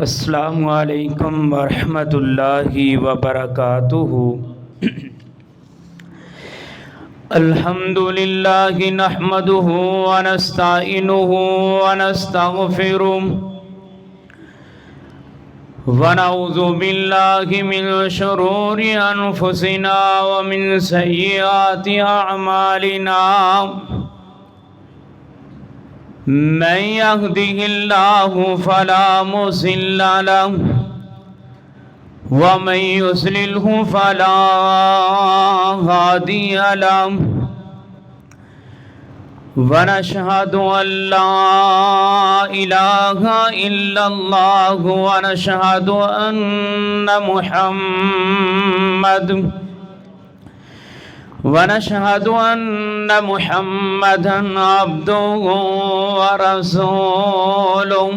السلام علیکم ورحمۃ اللہ وبرکاتہ۔ الحمد للہ نحمده ونستعینه ونستغفره ونعوذ باللہ من شرور انفسنا ومن سیئات اعمالنا، من يهده الله فلا مضل له ومن يضلله فلا هادي له، ونشهد أن لا إله إلا الله ونشهد أن محمدا عبده ورسوله۔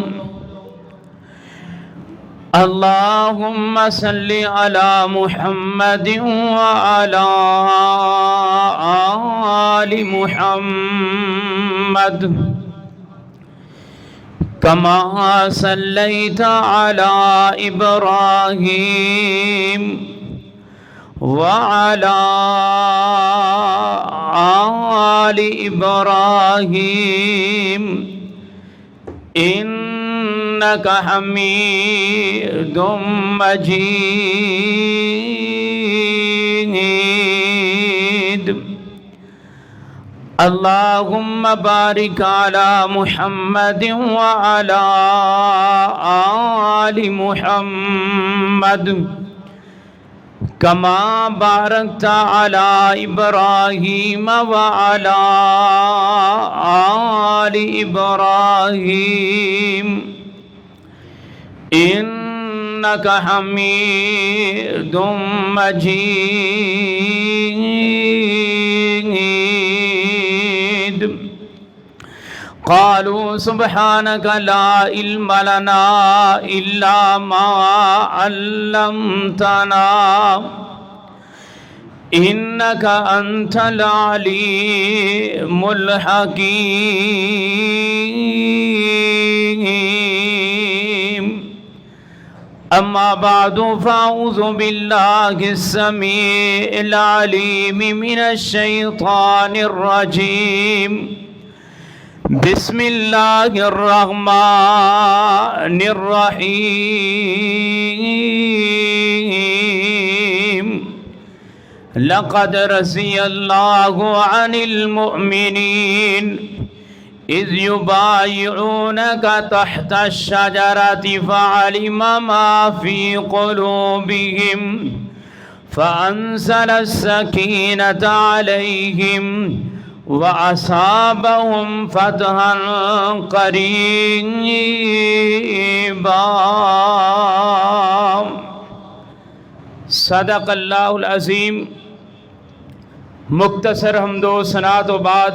اللهم صل على محمد وعلى آل محمد كما صليت على إبراهيم وعلى آل إبراهيم إنك حميد مجيد۔ اللهم بارك على محمد وعلى آل محمد كما باركت على إبراهيم وعلى آل إبراهيم إنك حميد مجيد۔ قالوا سبحانك لا علم لنا إلا ما علمتنا إنك أنت العليم الحكيم۔ أما بعد فأعوذ بالله السميع العليم من الشيطان الرجيم، بسم اللہ الرحمن الرحیم۔ لقد رضی اللہ عن المؤمنین اذ یبایعونک تحت الشجرۃ فعلم ما فی قلوبہم فأنزل السکینۃ علیہم وَأَصَابَهُمْ فَتْحًا قَرِيبًا۔ صدق اللہ العظیم۔ مختصر حمد و ثناء و بعد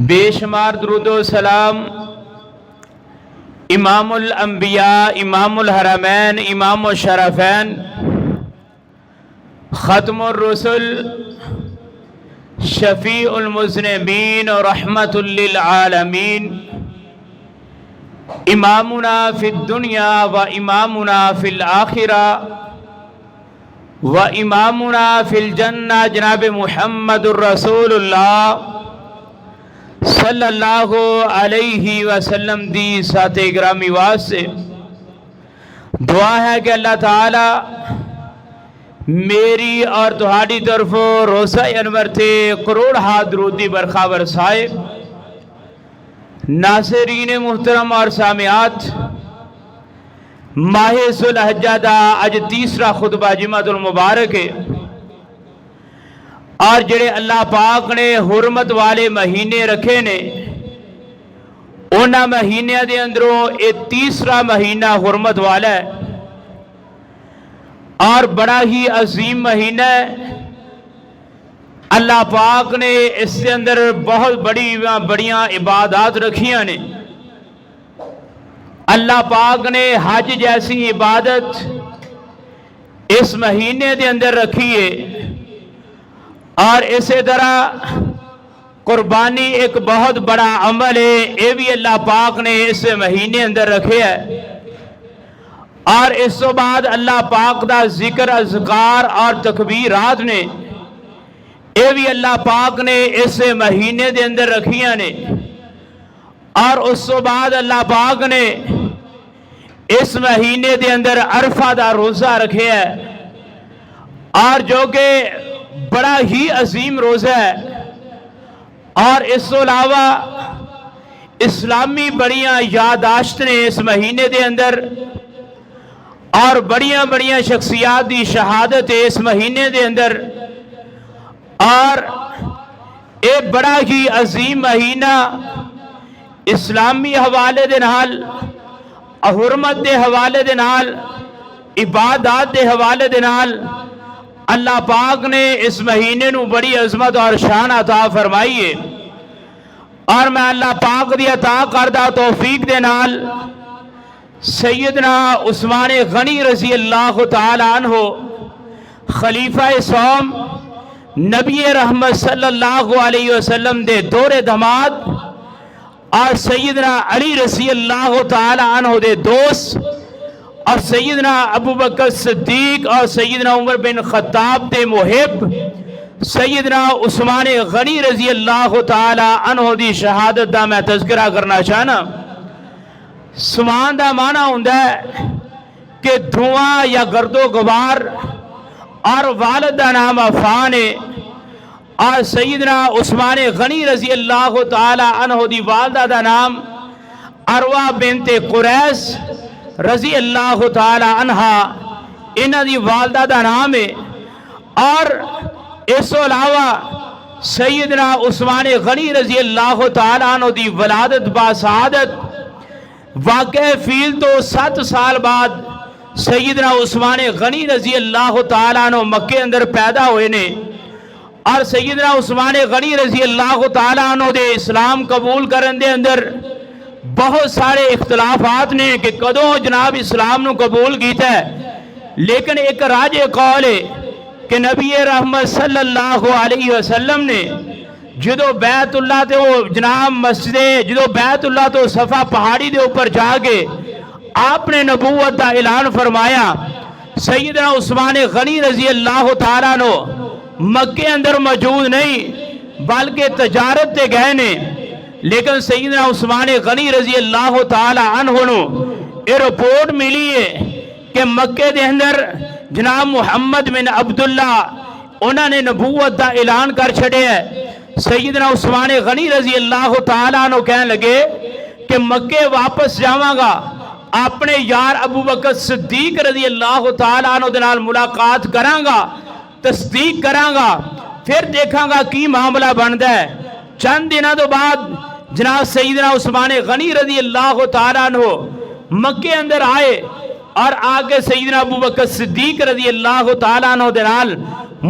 بے شمار درود و سلام امام الانبیاء، امام الحرمین، امام الشرفین، ختم الرسل، شفیع المذنبین و رحمت للعالمین، امامنا فی الدنیا و امامنا فی الآخرہ و امامنا فی الجنہ جناب محمد الرسول اللہ صلی اللہ علیہ وسلم دی ساتھ گرامی واسطے دعا ہے کہ اللہ تعالی میری اور تہاڈی طرف روزہ انور تھے کروڑ ہاتھ درودی برخا برسائے۔ ناظرین محترم اور سامعات، ماہ ذوالحجہ دا اج تیسرا خطبہ جمعۃ المبارک ہے، اور جڑے اللہ پاک نے حرمت والے مہینے رکھے نے انہاں مہینے دے اندروں یہ تیسرا مہینہ حرمت والا ہے اور بڑا ہی عظیم مہینہ ہے۔ اللہ پاک نے اس کے اندر بہت بڑیاں عبادات رکھیاں نے۔ اللہ پاک نے حج جیسی عبادت اس مہینے دے اندر رکھی ہے، اور اسی طرح قربانی ایک بہت بڑا عمل ہے، یہ بھی اللہ پاک نے اس مہینے اندر رکھے ہے، اور اس تو بعد اللہ پاک دا ذکر اذکار اور تکبیرات نے یہ بھی اللہ پاک نے اس مہینے دے اندر رکھیاں نے، اور اس تو بعد اللہ پاک نے اس مہینے دے اندر عرفہ دا روزہ رکھے ہے، اور جو کہ بڑا ہی عظیم روزہ ہے، اور اس تو علاوہ اسلامی بڑیاں یادداشت نے اس مہینے دے اندر، اور بڑیاں بڑیاں شخصیات دی شہادت ہے اس مہینے دے اندر، اور ایک بڑا ہی عظیم مہینہ اسلامی حوالے دے نال، حرمت دے حوالے دے نال، عبادات دے حوالے دے نال اللہ پاک نے اس مہینے نو بڑی عظمت اور شان عطا فرمائی ہے، اور میں اللہ پاک دی عطا کردہ توفیق دے نال سیدنا عثمان غنی رضی اللہ تعالی عنہ خلیفہ سوم نبی رحمت صلی اللہ علیہ وسلم دے دور داماد، اور سیدنا علی رضی اللہ تعالی عنہ دے دوست، اور سیدنا ابو بکر صدیق اور سیدنا عمر بن خطاب دے محب سیدنا عثمان غنی رضی اللہ تعالی عنہ دی شہادت دا میں تذکرہ کرنا چاہنا۔ سمان دا معنی ہوندا ہے کہ دھواں یا گرد و غبار، اور والد دا نام عفان ہے، اور سیدنا عثمان غنی رضی اللہ تعالی عنہ دی والدہ دا نام عروہ بنت قریش رضی اللہ تعالی عنہ، انہ دی والدہ دا نام ہے، اور اس تو علاوہ سیدنا عثمان غنی رضی اللہ تعالی عنہ دی ولادت باسعادت واقع فیل تو 7 سال بعد سیدنا عثمان غنی رضی اللہ تعالیٰ عنہ مکے اندر پیدا ہوئے نے، اور سیدنا عثمان غنی رضی اللہ تعالیٰ عنہ دے اسلام قبول کرن دے اندر بہت سارے اختلافات نے کہ کدوں جناب اسلام نو قبول کیتا ہے، لیکن ایک راجع قول ہے کہ نبی رحمت صلی اللہ علیہ وسلم نے جدو بیت اللہ تے وہ جناب مسجد جدو بیت اللہ تو صفا پہاڑی دے اوپر جا کے آپ نے نبوت دا اعلان فرمایا، سیدنا عثمان غنی رضی اللہ تعالیٰ عنہ مکے اندر موجود نہیں بلکہ تجارت تے گئے نے، لیکن سیدنا عثمان غنی رضی اللہ تعالیٰ عنہ نو یہ رپورٹ ملی ہے کہ مکے دے اندر جناب محمد بن عبداللہ انہوں نے نبوت دا اعلان کر چھڑے ہے۔ سیدنا عثمان غنی رضی اللہ تعالیٰ عنہ کہنے لگے کہ مکے واپس جاواں گا، اپنے یار ابو بکر صدیق رضی اللہ تعالیٰ عنہ دے نال ملاقات کراں گا، تصدیق کراں گا، پھر دیکھاں گا کی معاملہ بندا ہے۔ چند دنوں تو بعد جناب سیدنا عثمان غنی رضی اللہ تعالیٰ عنہ مکے اندر آئے، اور آگے سیدنا ابو بکر صدیق رضی اللہ تعالیٰ عنہ دے نال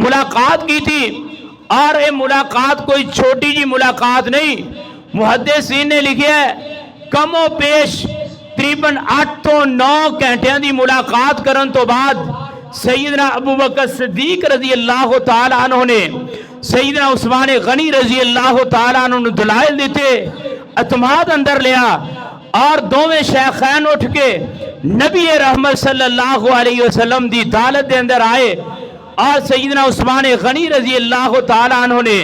ملاقات کی تھی، اور یہ ملاقات کوئی چھوٹی جی ملاقات نہیں، محدثین نے لکھا ہے کم و بیش تقریباً 8 تو 9 گھنٹیاں دی ملاقات کرن تو بعد سیدنا ابو بکر صدیق رضی اللہ تعالیٰ عنہ نے سیدنا عثمان غنی رضی اللہ تعالیٰ عنہ نے دلائل دیتے، اعتماد اندر لیا، اور دوویں شیخین اٹھ کے نبی رحمت صلی اللہ علیہ وسلم دی دالت دے اندر آئے، اور سیدنا عثمان غنی رضی اللہ تعالیٰ عنہ نے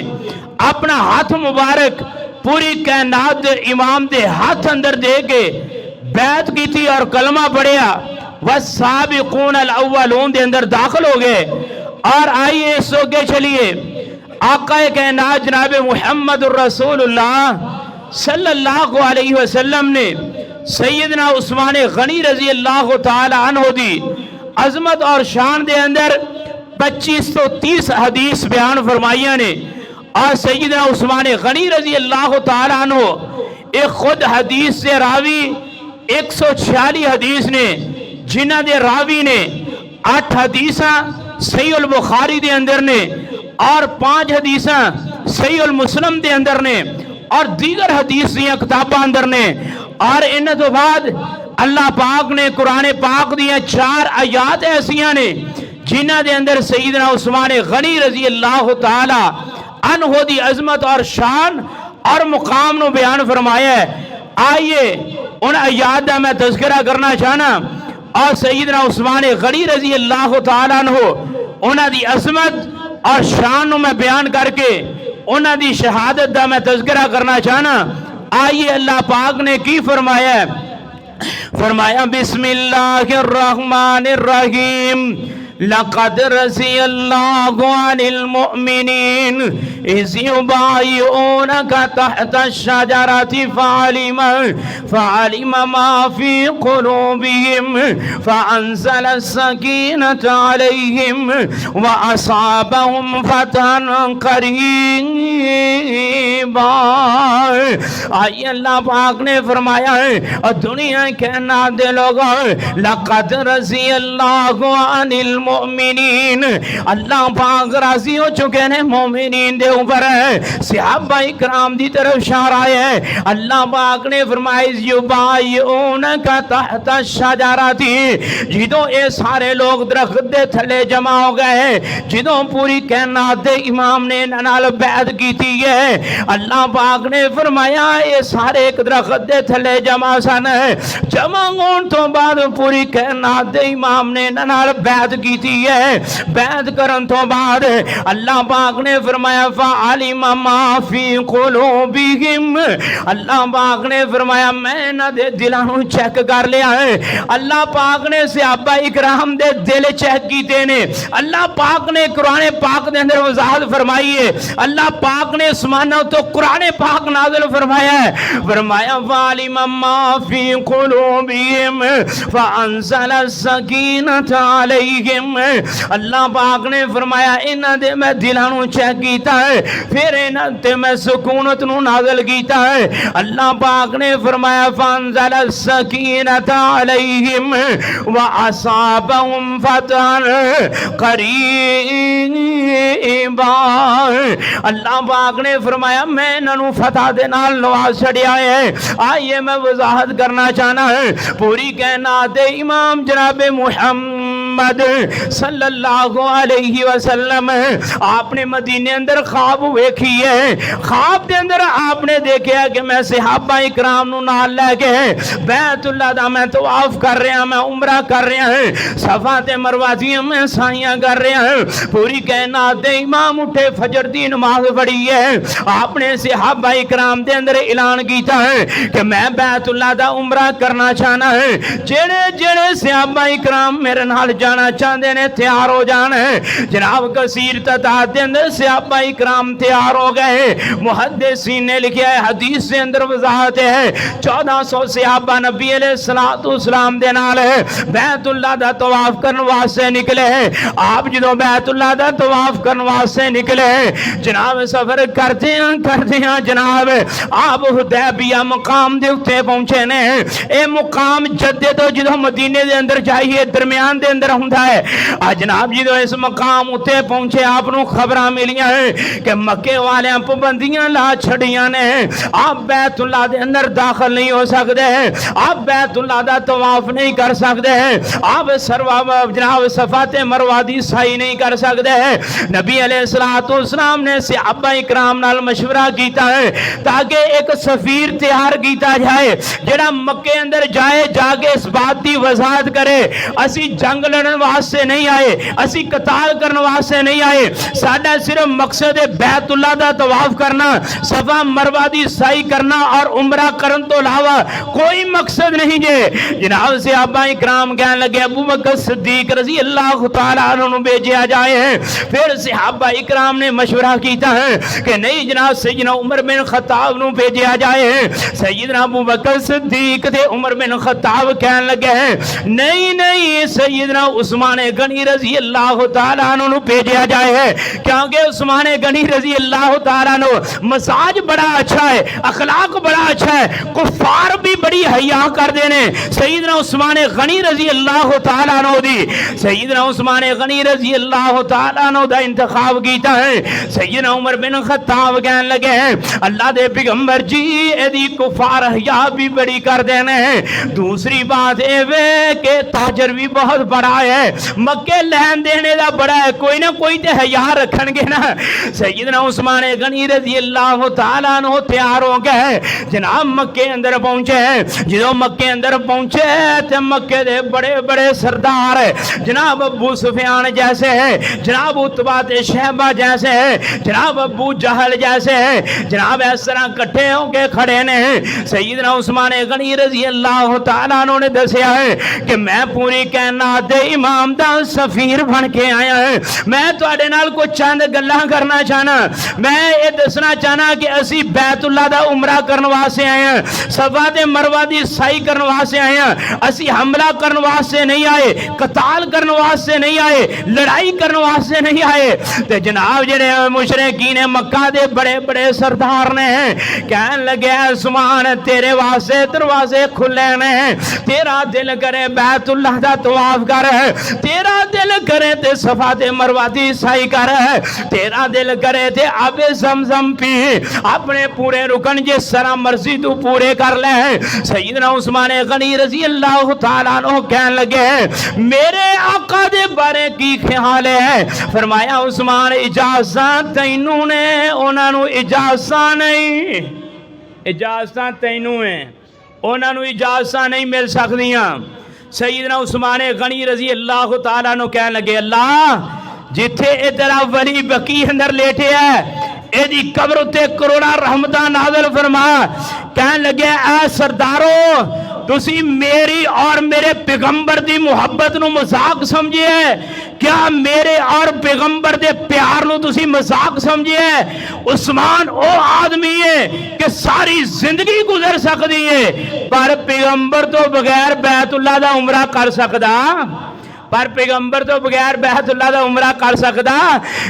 اپنا ہاتھ مبارک پوری کائنات دے امام دے ہاتھ اندر دے کے بیعت کی تھی اور کلمہ پڑھیا، والسابقون الاولون دے اندر داخل ہو گئے۔ اور آئیے اس کے چلیے آقا کائنات جناب محمد الرسول اللہ صلی اللہ علیہ وسلم نے سیدنا عثمان غنی رضی اللہ تعالی عنہ دی عظمت اور شان دے اندر 2530 حدیث بیان فرمائیاں نے، اور سیدنا عثمان غنی رضی اللہ تعالی عنہ ایک خود حدیث سے راوی 146 حدیث نے، جنہ دے راوی نے 8 حدیثاں صحیح البخاری دے اندر نے، اور 5 حدیثاں صحیح المسلم دے اندر نے، اور دیگر حدیث دیاں کتاباں اندر نے۔ اور ان تو بعد اللہ پاک نے قرآن پاک دیاں 4 آیات ایسیاں نے جنہ دے اندر سیدنا عثمان غنی رضی اللہ تعالی عنہ دی عظمت اور شان اور مقام نو بیان فرمایا ہے۔ آئیے ان آیات دا میں تذکرہ کرنا چاہنا اور سیدنا عثمان غنی رضی اللہ تعالیٰ عنہ انہاں دی عظمت اور شان نو میں بیان کر کے انہاں دی شہادت دا میں تذکرہ کرنا چاہنا۔ آئیے اللہ پاک نے کی فرمایا ہے، فرمایا بسم اللہ الرحمن الرحیم لقد رضی اللہ عن المؤمنین اذ یبایعونک تحت الشجرۃ فعلم ما فی قلوبہم فانزل السکینۃ علیہم واصابہم فتحا قریبا۔ آئیے اللہ پاک نے فرمایا ہے اور دنیا کے نادے لوگوں لقد رضی اللہ عن المؤمنین، اللہ پاک راضی ہو چکے ہیں مومنین دے اوپر ہے۔ صحابہ اکرام دی طرف اشارہ ہے، اللہ پاک نے فرمایا یبایعونک تحت الشجرۃ، جدوں اے سارے لوگ درخت دے تھلے جمع ہو گئے، جدوں پوری کائنات دے امام نے نال بیعت کیتی ہے، اللہ پاک نے فرمایا اے سارے ایک درخت دے تھلے جمع سن، جمع ہون تو بعد پوری کائنات دے امام نے نال بیعت کیتی ہے۔ بیعت کرن تو بعد اللہ پاک نے فرمایا فعلم ما فی قلوبہم، اللہ پاک نے فرمایا میں نہ دے دلانوں چیک کر لیا ہے۔ اللہ پاک نے صحابہ اکرام دے دل چیک کیتے نے، اللہ پاک نے قرآن پاک دے اندر وضاحت فرمائی ہے، اللہ پاک نے اسمانہ تو قرآن پاک نازل فرمایا ہے، فرمایا فعلم ما فی قلوبہم فانزل السکینۃ علیہم، اللہ پاک نے فرمایا انہاں دے میں دلانوں چیک کیتا ہے، پھر انہاں تے میں سکونت نو نازل کیتا ہے۔ اللہ پاک نے فرمایا فانزل السکینۃ علیہم واصابہم فتحا قریبا، اللہ پاک نے فرمایا میں انہاں فتح دے نال نواز چھڑیا ہے۔ آئیے میں وضاحت کرنا چاہنا ہے، پوری کائنات امام جناب محمد صلی اللہ علیہ وسلم آپ نے مدینے اندر خواب ویکھی ہے، خواب دے اندر آپ نے دیکھا کہ میں صحابہ اکرام نو نال لے کے بیت اللہ دا میں طواف کر رہا ہوں، میں عمرہ کر رہا ہوں، صفا تے مروہ دی میں سائیاں کر رہا ہوں، پوری کائنات دے امام اٹھے فجر دی نماز پڑھی ہے، آپ نے صحابہ اکرام دے اندر اعلان کیتا ہے کہ میں بیت اللہ دا عمرہ کرنا چاہنا ہے، جڑے جڑے صحابہ اکرام میرے نال جانا چاہتے ہیں تیار ہو جانا ہے۔ جناب کثیر تعداد دے اندر صحابہ اکرام تیار ہو گئے، محدثین نے لکھا ہے حدیث سے اندر وضاحت ہے 1400 صحابہ نبی علیہ السلام دے نال بیت اللہ دا طواف کرن واسطے نکلے ہیں۔ آپ جدوں بیت اللہ دا طواف کرن واسطے نکلے جناب سفر کرتے ہیں جناب آپ حدیبیہ مقام دے اوتے پہنچے نے، اے مقام جدے تو جدوں مدینے دے اندر جائیے درمیان دے اندر ہوندا ہے، جناب جدوں اس مقام اتے پہنچے آپ نو خبراں ملیاں ہیں کہ مکے والے پابندیاں لا چھڑیاں نے، آپ بیت اللہ دے اندر داخل نہیں ہو سکتے ہیں، آپ بیت اللہ دا طواف نہیں کر سکتے ہیں، آپ جناب صفا تے مروہ دی سعی نہیں کر سکتے ہیں۔ نبی علیہ السلام نے صحابہ اکرام نال مشورہ کیتا ہے تاکہ ایک سفیر تیار کیتا جائے جڑا مکے اندر جائے جا کے اس بات دی وضاحت کرے اسی جنگ لڑن واسطے نہیں آئے، اسی قتال کرن واسطے نہیں آئے، ساڈا صرف مقصد ہے بیت اللہ دا طواف کرنا، صفا مروہ دی سعی کرنا اور عمرہ کرن تو علاوہ کوئی مقصد نہیں ہے۔ جناب صحابہ اکرام کہنے لگے ابو بکر صدیق رضی اللہ تعالیٰ عنہ بھیجا جائے ہیں، پھر صحابہ اکرام نے مشورہ کیتا ہے کہ نہیں جناب سیدنا عمر بن خطاب نو بھیجا جائے ہیں، سیدنا ابو بکر صدیق تے عمر بن خطاب کہنے لگے ہیں نہیں سیدنا عثمان غنی رضی اللہ تعالیٰ عنہ نو بھیجا جائے ہے، کیونکہ عثمان غنی رضی اللہ تعالیٰ عنہ مزاج بڑا اچھا ہے، اخلاق بڑا اچھا ہے، کفار بھی بڑی حیا کر دینے۔ سیدنا عثمان غنی رضی اللہ تعالیٰ عنہ دی سیدنا عثمان غنی رضی اللہ تعالیٰ عنہ دا انتخاب کیتا ہے۔ سیدنا عمر بن خطاب کہنے لگے ہیں اللہ دے پیغمبر جی ایدی کفار حیا بھی بڑی کر دینے ہیں، دوسری بات اے وے کہ تاجر بھی بہت بڑا ہے مکے لین دینے دا بڑا ہے کوئی نہ کوئی تے حیا رکھن گے نا سیدنا عثمان غنی رضی اللہ تعالیٰ عنہ تیار ہو گئے جناب مکے اندر پہنچے جدو مکے اندر پہنچے تے مکے دے بڑے بڑے سردار جناب ابو سفیان جیسے ہے جناب عتبہ تے شیبہ جیسے ہے جناب ابو جہل جیسے ہے جناب اس طرح کٹھے ہو کے کھڑے نے سیدنا عثمان غنی رضی اللہ تعالیٰ عنہ نے دسیا ہے کہ میں پوری کائنات دے امام دا سفیر بن کے آیا ہے میں تواڈے نال کو چند گلاں کرنا چاہنا میں یہ دسنا چاہنا کہ اسی بیت اللہ دا عمرہ کرن واسطے آئے ہیں صفا تے مروہ دی سعی کرن واسطے آئے ہیں اسی حملہ کرن واسطے نہیں آئے قتال کرن واسطے نہیں آئے لڑائی کرن واسطے نہیں آئے تے جناب جڑے مشرکین مکہ دے بڑے بڑے سردار نے کہن لگے عثمان تیرے واسطے دروازے کھلے نے تیرا دل کرے بیت اللہ دا طواف کر تیرا دل کرے تے صفا تے مروہ دی سعی کر تیرا دل کرے تے آب زمزم پی اپنے پورے رکن جس طرح مرضی تو پورے کر لے سیدنا عثمان غنی رضی اللہ تعالیٰ عنہ کہن لگے میرے آقا دے بارے کی خیال ہے فرمایا عثمان اجازت تینوں نے انہاں نو اجازت نہیں اجازت تینوں ہیں انہاں نو اجازت نہیں مل سکدیاں سیدنا عثمان غنی رضی اللہ تعالیٰ عنہ کہن لگے اللہ جتھے ادھر ولی بقی اندر لیٹے ہے ایدی قبر تے کروڑا رحمتہ نازل فرما کہن لگے اے سردارو تسی میری اور میرے پیغمبر دی محبت نو مذاق سمجھے کیا میرے اور پیغمبر دے پیار نو تسی مذاق سمجھے عثمان او آدمی ہے کہ ساری زندگی گزر سکتی ہے پر پیغمبر تو بغیر بیت اللہ دا عمرہ کر سکدا پر پیغمبر تو بغیر بیت اللہ دا عمرہ کر سکتا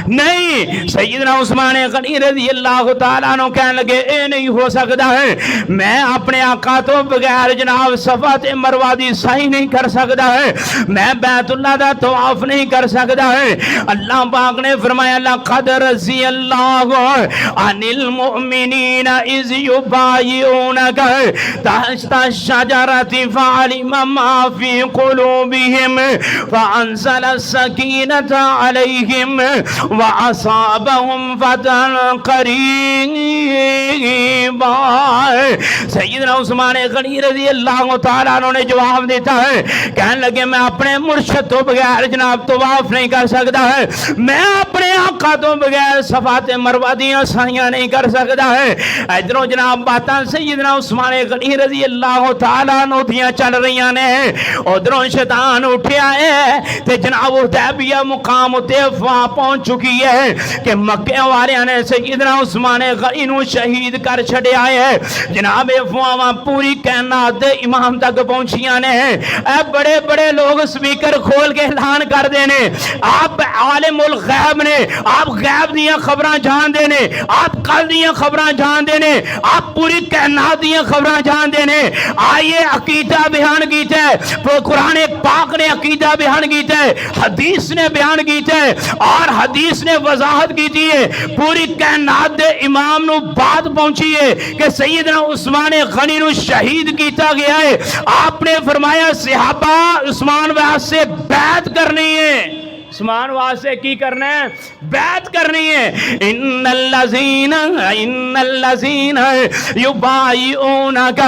نہیں سیدنا عثمان غنی رضی اللہ تعالیٰ عنہ کہنے لگے اے نہیں ہو سکتا ہے میں اپنے آقا تو بغیر جناب صفا تے مروہ دی سعی نہیں کر سکتا ہے میں بیت اللہ دا طواف نہیں کر سکتا ہے اللہ پاک نے فرمایا لقد رضی اللہ عن المؤمنین اذ یبایعونک تحت الشجرۃ فعلم ما فی قلوبہم فأنزل السكينة عليهم وأصابهم فتحا قريبا سیدنا عثمان غنی رضی اللہ تعالیٰ عنہ نے جواب دیتا ہے کہنے لگے میں اپنے مرشد تو بغیر جناب طواف نہیں کر سکتا ہے میں اپنے آقا تو بغیر صفا تے مروہ دیاں سائیاں نہیں کر سکتا ہے ادھروں جناب باتاں سیدنا عثمان غنی رضی اللہ تعالیٰ عنہ دیاں چل رہیاں نے ادھروں شیطان اٹھیا ہے تے جناب حدیبیہ مقام تے افواہ پہنچ چکی ہے کہ مکے والے نے سیدنا عثمان غنی نو شہید کر چھڑیا ہے جناب افواہ پوری کائنات دے امام تک پہنچیاں نے اے بڑے بڑے لوگ سپیکر کھول کے اعلان کر دینے آپ عالم الغیب نے آپ غیب دیاں خبراں جان دینے آپ کل دیاں خبراں جان دینے آپ پوری کائنات دیاں خبراں جان دینے آئیے عقیدہ بیان کیتا ہے قرآن پاک نے عقیدہ بیان کیتا ہے حدیث نے بیان کیتا ہے اور حدیث نے وضاحت کیتی ہے پوری کائنات دے امام نو بات پہنچی ہے کہ سیدنا عثمان غنی نو شہید کیتا گیا ہے آپ نے فرمایا صحابہ عثمان واسطے بیعت کرنی ہے عثمان واسطے کی کرنا ہے بیعت کرنی ہے ان الذین یبایعونک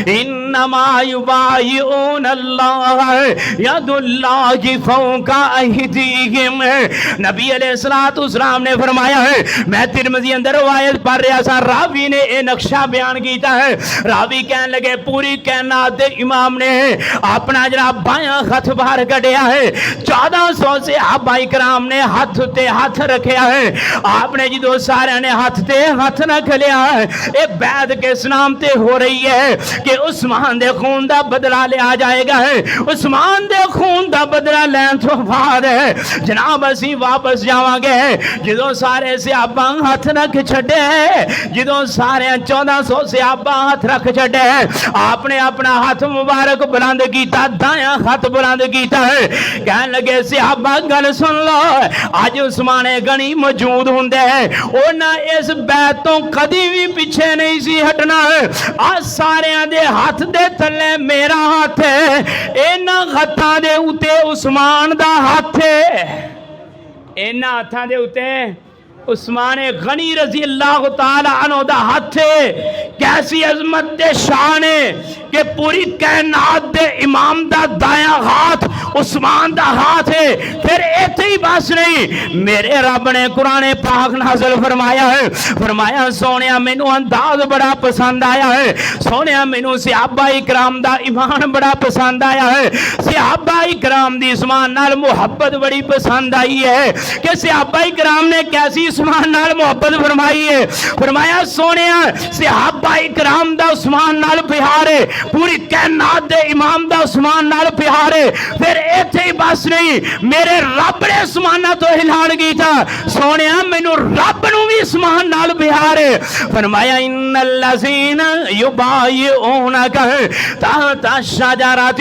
انما یبایعون اللہ ید اللہ فوق ایدیہم نبی علیہ السلام نے فرمایا ہے میں ترمذی اندر روایت پڑھ رہا سا راوی نے اے نقشہ بیان کیتا ہے راوی کہنے لگے پوری کائنات دے امام نے اپنا جناب بایاں ہاتھ باہر کڈیا ہے 1400 سے صحابہ کرام نے ہاتھ تے ہاتھ رکھیا ہے آپ نے جدو سارے نے ہاتھ تے ہاتھ رکھ لیا ہے اے بیعت کس نام تے ہو رہی ہے کہ عثمان دے خون دا بدلہ لیا جائے گا ہے عثمان دے خون دا بدلہ لین تو بعد ہے جناب اسی واپس جاواں گے جدو سارے صحابہ ہاتھ رکھ چھڑے جدو سارے 1400 صحابہ ہاتھ رکھ چھڑے آپ نے اپنا ہاتھ مبارک بلند کیتا دایاں ہاتھ بلند کیتا ہے کہنے لگے صحابہ گل سن لو آج عثمان غنی موجود ہوندے ہیں اونا اس بیعت تو کدی بھی پیچھے نہیں سی ہٹنا ہے آج سارے دے ہاتھ دے تھلے میرا ہاتھ ہے اینا ہتھاں دے اوتے عثمان دا ہاتھ ہے، اینا ہاتھاں دے اتے عثمان غنی رضی اللہ تعالی عنہ دا ہاتھ ہے، کیسی عظمت دے شان ہے کہ پوری کائنات دے امام دا دایاں ہاتھ عثمان دا ہاتھ ہے۔ پھر ایتھے ہی بس نہیں، میرے رب نے قرآن پاک نازل فرمایا ہے، فرمایا سونیا مینوں انداز بڑا پسند آیا ہے، سونیا مینوں صحابہ اکرام دا ایمان بڑا پسند آیا ہے، صحابہ اکرام دی عثمان نال محبت بڑی پسند آئی ہے کہ صحابہ اکرام نے کیسی عثمان نال محبت فرمائی ہے۔ فرمایا سونیا صحابہ اکرام دا عثمان نال پیار ہے، پوری کائنات دے امام دا عثمان نال پیار ہے۔ پھر ایتھے ہی بس نہیں، میرے رب نے عثمانہ تو اعلان کیتا، سونیا مینوں رب نوں بھی عثمان نال پیار ہے۔ فرمایا ان الذین یبایعونک تحت الشجرۃ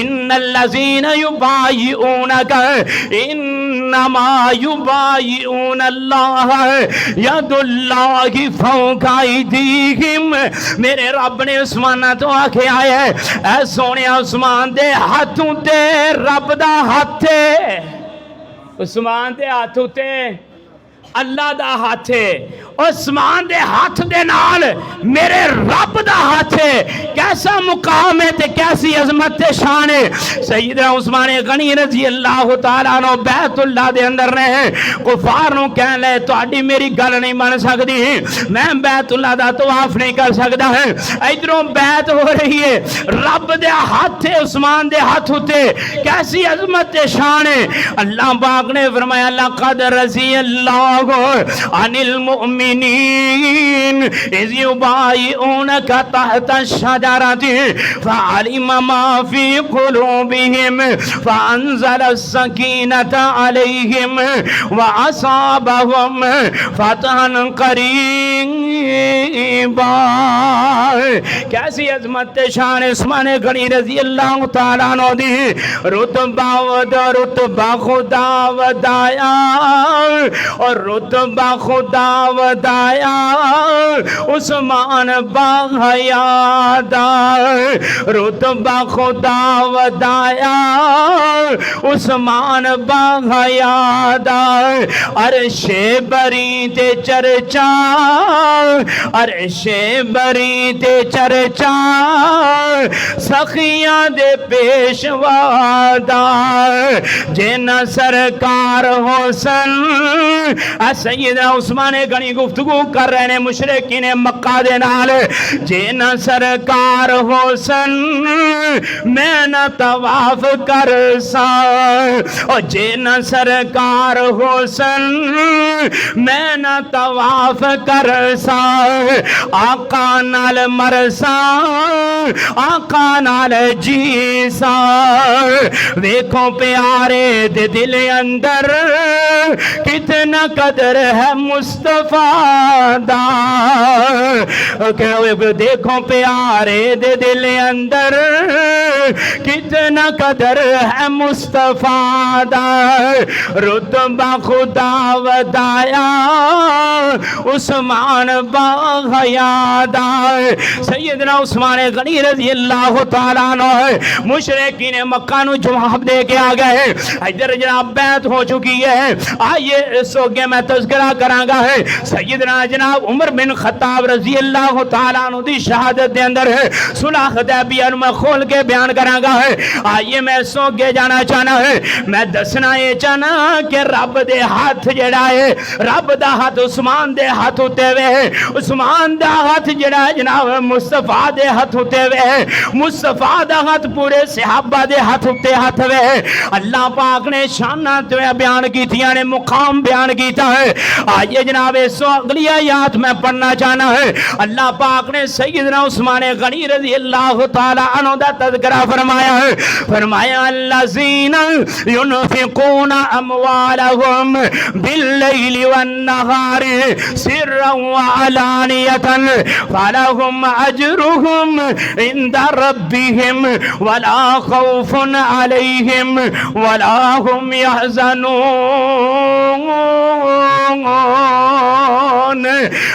ان الذین یبایعونک انما یبایعون اللہ ید اللہ فوق ایدیہم۔ میرے رب نے عثمانہ تو آکھے آئے ہے، اے سونے عثمان دے ہاتھوں تے رب دا ہاتھ ہے، عثمان دے ہاتھوں تے اللہ دا ہاتھ ہے، عثمان دے ہاتھ دے نال میرے رب دا ہاتھ ہے۔ کیسا مقام ہے تے کیسی عظمت تے شان ہے۔ سیدنا عثمان غنی رضی اللہ تعالیٰ عنہ بیت اللہ دے اندر رہے، کفار نو کہن لے تہاڈی میری گل نہیں من سکدی، میں بیت اللہ دا طواف نہیں کر سکدا ہے۔ ادھروں بیت ہو رہی ہے، رب دے ہاتھ ہے عثمان دے ہاتھ ہوتے، کیسی عظمت تے شان ہے۔ اللہ پاک نے فرمایا لقد رضی اللہ عن المؤمنین اذ یبایعونک تحت الشجرۃ فعلم ما فی قلوبہم فانزل السکینۃ علیہم واصابہم فتحا قریبا۔ کیسی عظمت شان عثمان غنی رضی اللہ تعالیٰ عنہ دی، رتبہ خدا ودایا اور رتبہ خدا ودایا عثمان باحیادا، رتبہ خدا ودایا عثمان باحیادا۔ عرش بری تے چرچا، عرش بری تے چرچا سخیاں دے پیشوادا، جن سرکار حسن۔ سیدنا عثمان غنی گفتگو کر رہے ہیں مشرکین مکہ دے نال، جن سرکار حسن میں نہ طواف کر سا، اور جن سرکار حسن میں نہ طواف کر سا، آقا نال مرسا آقا نال جیسا، ویکھو پیارے دے دل اندر کتنا قدر ہے مصطفیٰ دا، دیکھو پیارے دے دل اندر کتنا قدر ہے مصطفیٰ دا، رتبہ خدا ودایا عثمان باحیادا۔ سیدنا عثمان غنی رضی اللہ تعالیٰ عنہ مشرکین مکہ نو جواب دے کے آ گئے، ادھر جناب بیعت ہو چکی ہے۔ آئیے اس وقت میں تذکرہ کرانگا ہے سیدنا جناب عمر بن خطاب رضی اللہ تعالیٰ عنہ دی شہادت دے اندر ہے، صلح حدیبیہ میں کھول کے بیان کرانگا ہے۔ آئیے میں اس وقت جانا چاہنا ہے، میں دسنا یہ چاہنا کہ رب دے ہاتھ جڑا ہے، رب دا ہاتھ عثمان دے ہاتھ ہوتے ہوئے ہے، عثمان دا ہاتھ جڑا ہے جناب مصطفیٰ دے ہاتھ ہوتے ہوئے ہے، مصطفیٰ دا ہاتھ پورے صحابہ دے ہاتھ ہوتے ہاتھ ہوئے ہے۔ اللہ پاک نے شانات بیان کی تھیاں نے مقام بیان کیتا ہے۔ آئیے جناب اس اگلی آیات میں پڑھنا چاہنا ہے، اللہ پاک نے سیدنا عثمان غنی رضی اللہ تعالی عنہ دا تذکرہ فرمایا ہے، فرمایا الذین ينفقون اموالهم باللیل والنہار سرا وعلانیتا فلهم اجرهم عند ربهم ولا خوف علیہم ولا هم يحزنون۔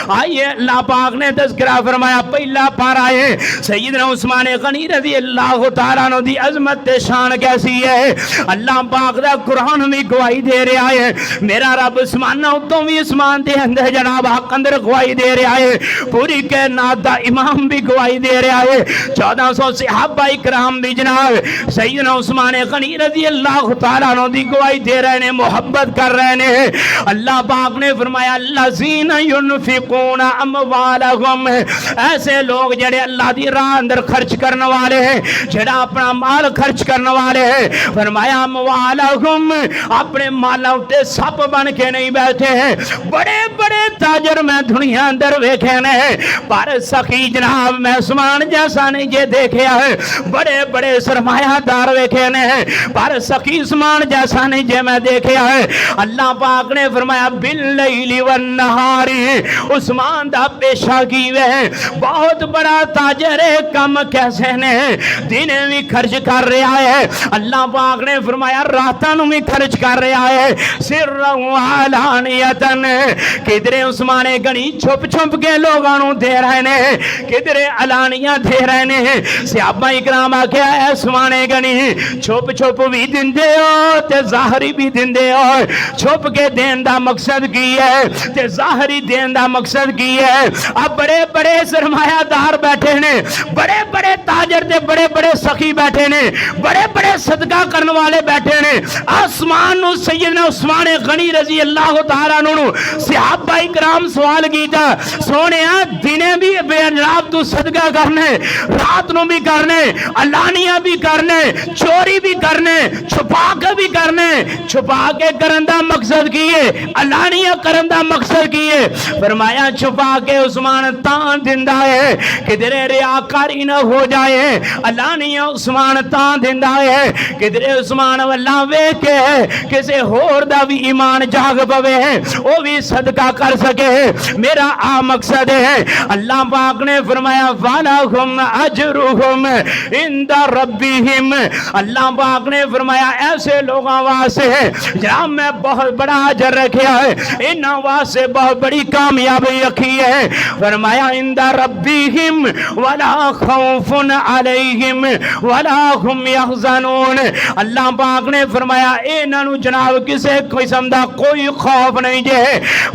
آئیے اللہ پاک نے تذکرہ فرمایا پہلا پارا ہے سیدنا عثمان غنی رضی اللہ تعالیٰ عنہ دی عظمت تے شان کیسی ہے اللہ پاک دا قرآن بھی گواہی دے رہا ہے میرا رب اسمانہ اتوں بھی اسمان دے اندر جناب حق اندر گواہی دے رہا ہے پوری کائنات دا امام بھی گواہی دے رہا ہے 1400 صحابہ اکرام بھی جناب سیدنا عثمان غنی رضی اللہ تعالیٰ عنہ دی گواہی دے رہے ہیں محبت کر رہے ہیں اللہ پاک نے فرمایا الذین ينفقون اموالهم ایسے لوگ جڑے اللہ دی راہ اندر خرچ کرنے والے ہیں جڑا اپنا مال خرچ کرنے والے ہیں فرمایا اموالهم اپنے مالوں تے سپ بن کے نہیں بیٹھے ہیں بڑے بڑے تاجر میں دنیا اندر ویکھے نے پر سخی جناب میں عثمان جیسا نہیں جے دیکھے ہے بڑے بڑے سرمایہ دار ویکھے نے پر سخی عثمان جیسا نہیں جے میں دیکھے ہے اللہ پاک نے فرمایا باللیل والنہار عثمان دا پیشہ کی وے بہت بڑا تاجر ہے کم کیسے نے دن بھی خرچ کر رہا ہے اللہ پاک نے فرمایا راتوں بھی خرچ کر رہا ہے سر علانیتن کدھرے عثمان غنی چھپ چھپ کے لوگوں دے رہے نے کدھرے علانیہ دے رہے نے صحابہ اکرام آکھیا ہے عثمان غنی چھپ چھپ بھی دن دے ہو تے ظاہری بھی دن دے ہو چھپ کے دین دا مقصد کی ہے تے ظاہری دین دا مقصد کی ہے اب بڑے بڑے سرمایہ دار بیٹھے نے بڑے بڑے تاجر تے بڑے بڑے سخی بیٹھے نے بڑے بڑے صدقہ کرنے والے بیٹھے نے آسمان نو سیدنا عثمان غنی رضی اللہ تعالیٰ عنہ صحابہ اکرام سوال کیتا سونے دنے بھی بے جناب تو صدقہ کرنے رات نو بھی کرنے علانیہ بھی کرنے چوری بھی کرنے چھپا کے بھی کرنے چھپا کے کرندہ مقصد کیے علانیہ کرندہ مقصد کیے فرمایا چھپا کے عثمان تان دندہ ہے کدھرے ریاکاری نہ ہو جائے علانیہ عثمان تان دندہ ہے کدھرے عثمان واللہ ویکے کسے ہور دا بھی ایمان جاگ پوے ہیں وہ بھی صدقہ کر سکے میرا مقصد ہے اللہ پاک نے فرمایا وَلَهُمْ أَجْرُهُمْ عِنْدَ رَبِّهِمْ اللہ پاک نے فرمایا ایسے لوگوں واسے جہاں میں بہت بڑا اجر رکھیا ہے انہاں واسے بہت بڑی کامیابی رکھی ہے فرمایا عِنْدَ رَبِّهِمْ وَلَا خَوْفٌ عَلَيْهِمْ وَلَا هُمْ يَحْزَنُونَ اللہ پاک نے فرمایا انہاں جناب کسے قسم دا کوئی خوف نہیں جے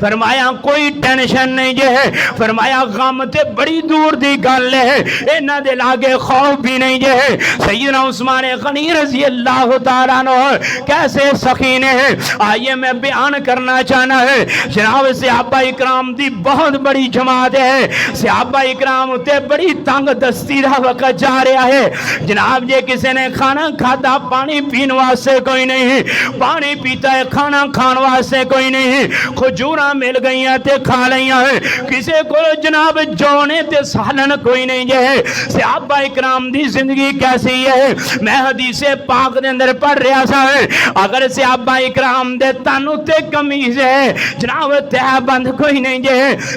فرمایا کوئی ٹینشن نہیں جے فرمایا غم تے بڑی دور دی گل ہے انہاں دے لاگے خوف بھی نہیں جے سیدنا عثمان غنی رضی اللہ تعالیٰ عنہ کیسے سخی نے آئیے میں بیان کرنا چاہنا ہے جناب صحابہ اکرام دی بہت بڑی جماعت ہے صحابہ اکرام تے بڑی تنگ دستی دا وقت جا رہا ہے جناب جے کسی نے کھانا کھاتا پانی پین واسے کوئی نہیں پانی پیتا ہے کھانا کھان واسے کوئی نہیں کھجورہ مل گئی ہیں تے کھا لئیاں ہیں کسی کو جناب جونے تے سالن کوئی نہیں ہے صحابہ اکرام دی زندگی کیسی ہے میں حدیث پاک دے اندر پڑھ رہا سا ہے اگر صحابہ اکرام دے تانو تے کمیز ہے جناب تہ بند کوئی نہیں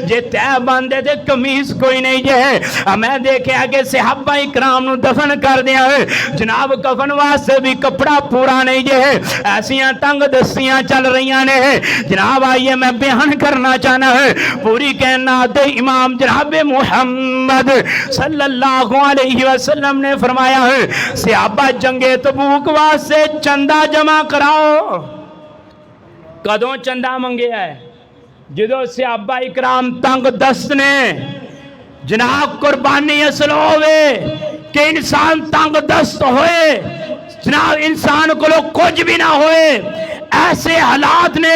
جے تہ بند دے کمیز کوئی نہیں میں دیکھے کہ صحابہ اکرام نو دفن کر دیا ہے جناب کفن واسے بھی کپڑا پورا نہیں ایسیاں تنگ دستیاں چل رہی نے جناب آئیے میں بیان کرنا چاہنا ہے پوری کائنات امام جناب محمد صلی اللہ علیہ وسلم نے فرمایا ہے صحابہ جنگ تبوک واسے چندہ جمع کراؤ کدوں چندہ منگے ہے جدو صحابہ اکرام تنگ دست نے جناب قربانی اصل ہوئے کہ انسان تنگ دست ہوئے جناب انسان کو لوگ کچھ بھی نہ ہوئے ایسے حالات نے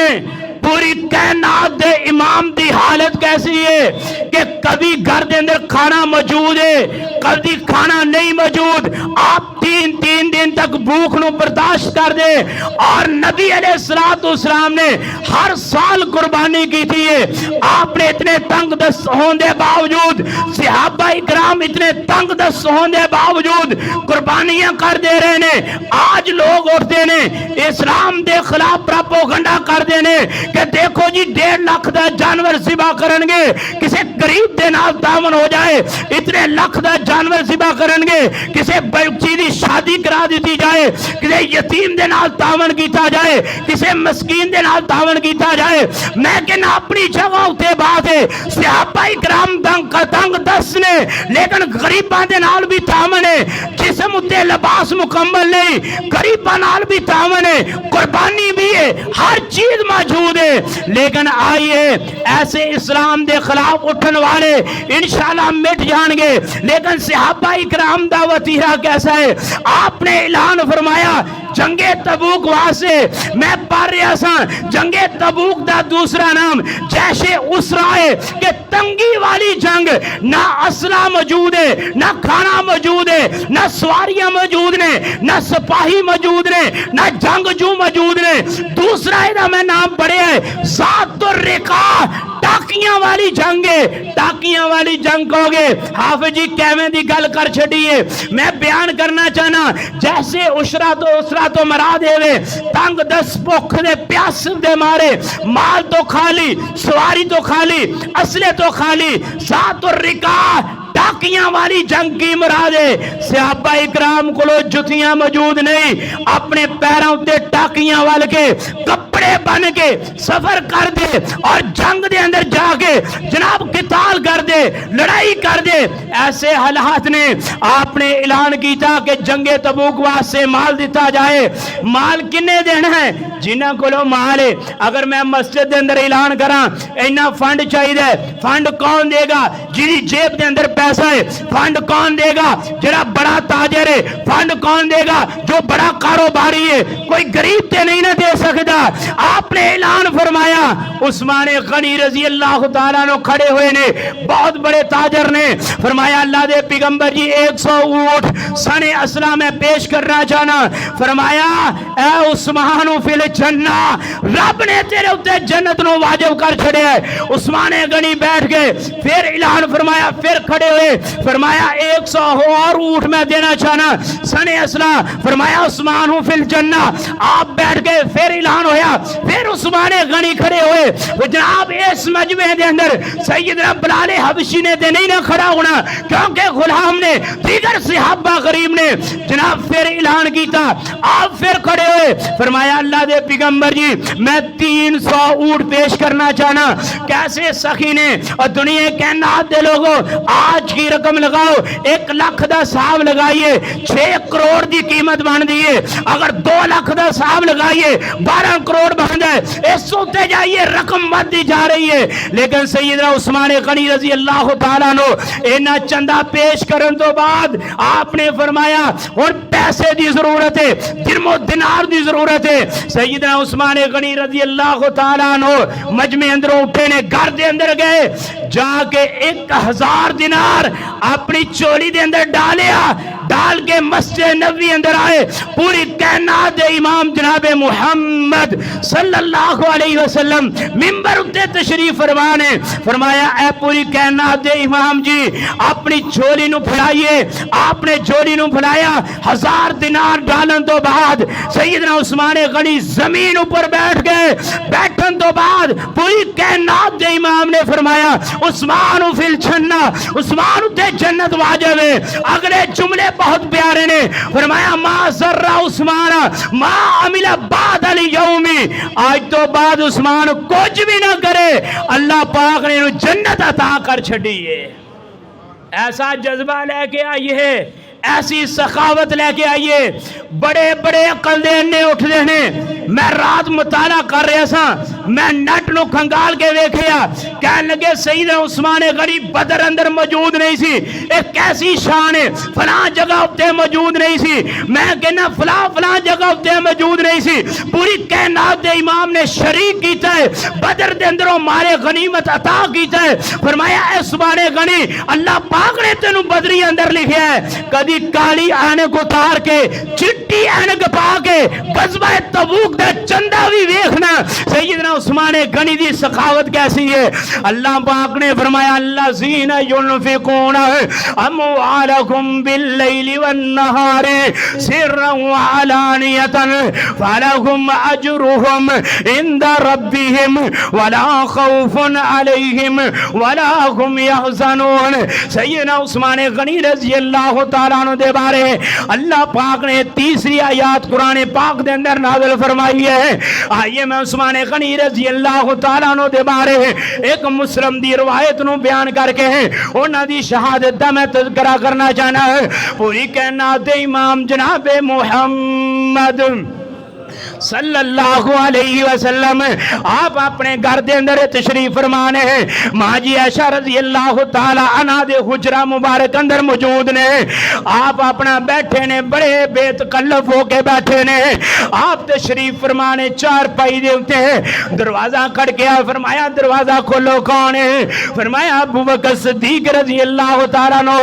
پوری کائنات دے امام دی حالت کیسی ہے کہ کبھی گھر دے اندر کھانا موجود ہے کبھی کھانا نہیں موجود آپ تین دن تک بھوک نو برداشت کر دے اور نبی علیہ السلام نے ہر سال قربانی کی تھی آپ نے اتنے تنگ دست ہونے باوجود صحابہ اکرام اتنے تنگ دست ہونے باوجود قربانیاں کر دے رہے نے آج لوگ اٹھتے نے اسلام دے خلاف پروپیگنڈا کر دینے کہ دیکھو جی 1.5 لاکھ دا جانور ذبح کرنگے کسے غریب دے نال تعاون ہو جائے اتنے لاکھ دا جانور ذبح کرنگے کسے بچی دی دی شادی کرا دیتی جائے, کسی یتیم دے نال تعاون کیتا جائے, کسی مسکین دے نال تعاون کیتا جائے. میں کہنا اپنی جگہ اتے بات ہے, صحابہ کرام تنگ دست نے لیکن غریباں دے نال بھی تعاون ہے. جسم اتے لباس مکمل نہیں, غریباں نال بھی تعاون ہے, قربانی بھی ہے, ہر چیز موجود ہے. لیکن آئیے ایسے اسلام دے خلاف اٹھن والے انشاءاللہ مٹ جان گے. لیکن صحابہ اکرام دا وتیرہ کیسا ہے؟ آپ نے اعلان فرمایا جنگ تبوک واسطے میں پڑھ رہا سا, جنگ تبوک دا دوسرا نام جیش اسرا ہے کہ تنگی والی جنگ. نہ اسلحہ موجود ہے, نہ کھانا موجود ہے, نہ سواریاں موجود نے, نہ سپاہی موجود نے, نہ جنگجو موجود نے. دوسرا ہے میں نام پڑھے ہے ذات الرقاع, ٹاکیاں والی جنگ ہے. ٹاکیاں والی جنگ کہو گے حافظ جی کیویں دی گل کر چھڈیے. میں بیان کرنا چاہنا جیسے اسرا تو مراد ہے تنگ دس بھوک دے پیاس دے مارے, مال تو خالی, سواری تو خالی, اسلحے تو خالی. ذات الرقاع ٹاکیاں والی جنگ کی مراد ہے. صحابہ اکرام کو جتیاں موجود نہیں, اپنے پیروں تے ٹاکیاں وال کے کپڑے بن کے سفر کر دے اور جنگ دے اندر جا کے جناب قتال کر دے, لڑائی کر دے. ایسے حالات نے آپ نے اعلان کیتا کہ جنگ تبوک واسطے مال دیتا جائے. مال کنے دینا ہے؟ جنہاں کو مال ہے. اگر میں مسجد دے اندر اعلان کراں اینا فنڈ چاہیے, فنڈ کون دے گا؟ جی جیب دے اندر پیسہ ہے. فنڈ کون دے گا؟ جڑا بڑا تاجر ہے. فنڈ کون دے گا؟ جو بڑا کاروباری ہے. کوئی غریب تے نہیں نہ دے سکتا. آپ نے اعلان فرمایا, عثمان غنی رضی اللہ تعالیٰ نے کھڑے ہوئے نے, بہت بڑے تاجر نے, فرمایا اللہ دے پیغمبر جی 100 اونٹ سن اسلام میں پیش کرنا چاہنا. فرمایا اے عثمان فی الجنہ, رب نے تیرے اتے جنت نو واجب کر چھڑے ہے. عثمان غنی بیٹھ گئے, پھر اعلان فرمایا, پھر کھڑے ہوئے, فرمایا 100 اور اونٹ میں دینا چاہنا سن اسلام. فرمایا عثمان فی الجنہ. آپ بیٹھ گئے, پھر اعلان ہویا, پھر عثمان غنی کھڑے ہوئے. جناب اس مجمع دے اندر سیدنا بلال حبشی نے تے نہیں نہ کھڑا ہونا کیونکہ غلام نے, دیگر صحابہ غریب نے. جناب پھر اعلان کیتا, آپ پھر کھڑے ہوئے, فرمایا اللہ دے پیغمبر جی میں 300 اونٹ پیش کرنا چاہنا. کیسے سخی نے اور دنیا کائنات دے لوگوں آج کی رقم لگاؤ, 1 لاکھ دا حساب لگائیے 6 کروڑ دی قیمت بن دیئے. اگر 2 لاکھ دا حساب لگائیے 12 کروڑ بن ہے. اس سوتے جائیے رقم بدی جا رہی ہے. لیکن سیدنا عثمان غنی رضی اللہ تعالیٰ نو اینا چندہ پیش کرن تو بعد آپ نے فرمایا اور پیسے دی ضرورت ہے, درم و دینار دی ضرورت ہے. سیدنا عثمان غنی رضی اللہ تعالیٰ نو مجمع اندروں اٹھے نے, گھر دے اندر گئے, جا کے 1000 دینار اپنی چولی دے اندر ڈالیا, ڈال کے مسجد نبوی اندر آئے. پوری کائنات دے امام جناب محمد صلی اللہ علیہ وسلم منبر اتے تشریف فرمانے, فرمایا اے پوری کائنات دے امام جی اپنی چولی نو پھلائیے. آپ نے چولی نو پھلایا, 1000 دینار ڈالن تو بعد سیدنا عثمان غنی زمین اوپر بیٹھ گئے. بیٹھن تو بعد پوری کائنات دے امام نے فرمایا عثمان فی الجنہ, عثمان تے جنت واجب ہے. اگلے جملے بہت پیارے نے, فرمایا ما ذرہ عثمان ما عمل بعد الیوم, آج تو بعد عثمان کچھ بھی نہ کرے, اللہ پاک نے جنت عطا کر چھڑی ہے. ایسا جذبہ لے کے آئیے, ایسی سخاوت لے کے آئیے. بڑے بڑے عقل دے انے اٹھ دینے. میں رات مطالعہ کر رہا سا, میں نیٹ نو کھنگال کے ویکھیا, کہنے لگے سیدنا عثمان غنی بدر اندر موجود نہیں سی, ایک کیسی شان ہے, فلاں جگہ اتے موجود نہیں سی. میں کہنا فلاں جگہ اتے موجود نہیں سی. پوری کائنات دے امام نے شریک کیتا ہے, بدر دے اندروں مارے غنیمت عطا کیتا ہے. فرمایا اے عثمان غنی اللہ پاک نے تینوں بدری اندر لکھیا ہے, کدی کالی آنے کو تار کے چٹ چٹی اینک پا کے غزوہ تبوک دا چندہ بھی ویکھنا سیدنا عثمان غنی دی سخاوت کیسی ہے. اللہ پاک نے فرمایا الذین ينفقون اموالهم باللیل والنہار سرا وعلانیۃ فلهم اجرهم عند ربهم ولا خوف علیہم ولا هم يحزنون. سیدنا عثمان غنی رضی اللہ تعالیٰ عنہ دے بارے اللہ پاک نے تیسری آیات قرآن پاک دے اندر نازل فرمائی ہے. آئیے میں عثمان غنی رضی اللہ تعالیٰ عنہ دے بارے ایک مسلم دی روایت نو بیان کر کے انہاں دی شہادت دا میں تذکرہ کرنا چاہنا ہے. پوری کائنات امام جناب محمد صلی اللہ علیہ وسلم آپ اپنے گھر دے اندر تشریف فرمانے ہیں. ماں جی عائشہ رضی اللہ تعالی عنہ دے حجرہ مبارک اندر موجود نے. آپ اپنا بیٹھے نے بڑے بے تکلف ہو کے بیٹھے نے. آپ تشریف فرمانے چار پائی دے ہوتے ہیں. دروازہ کھڑکیا فرمایا دروازہ کھولو کون ہے؟ فرمایا ابو بکر صدیق رضی اللہ تعالیٰ عنہ.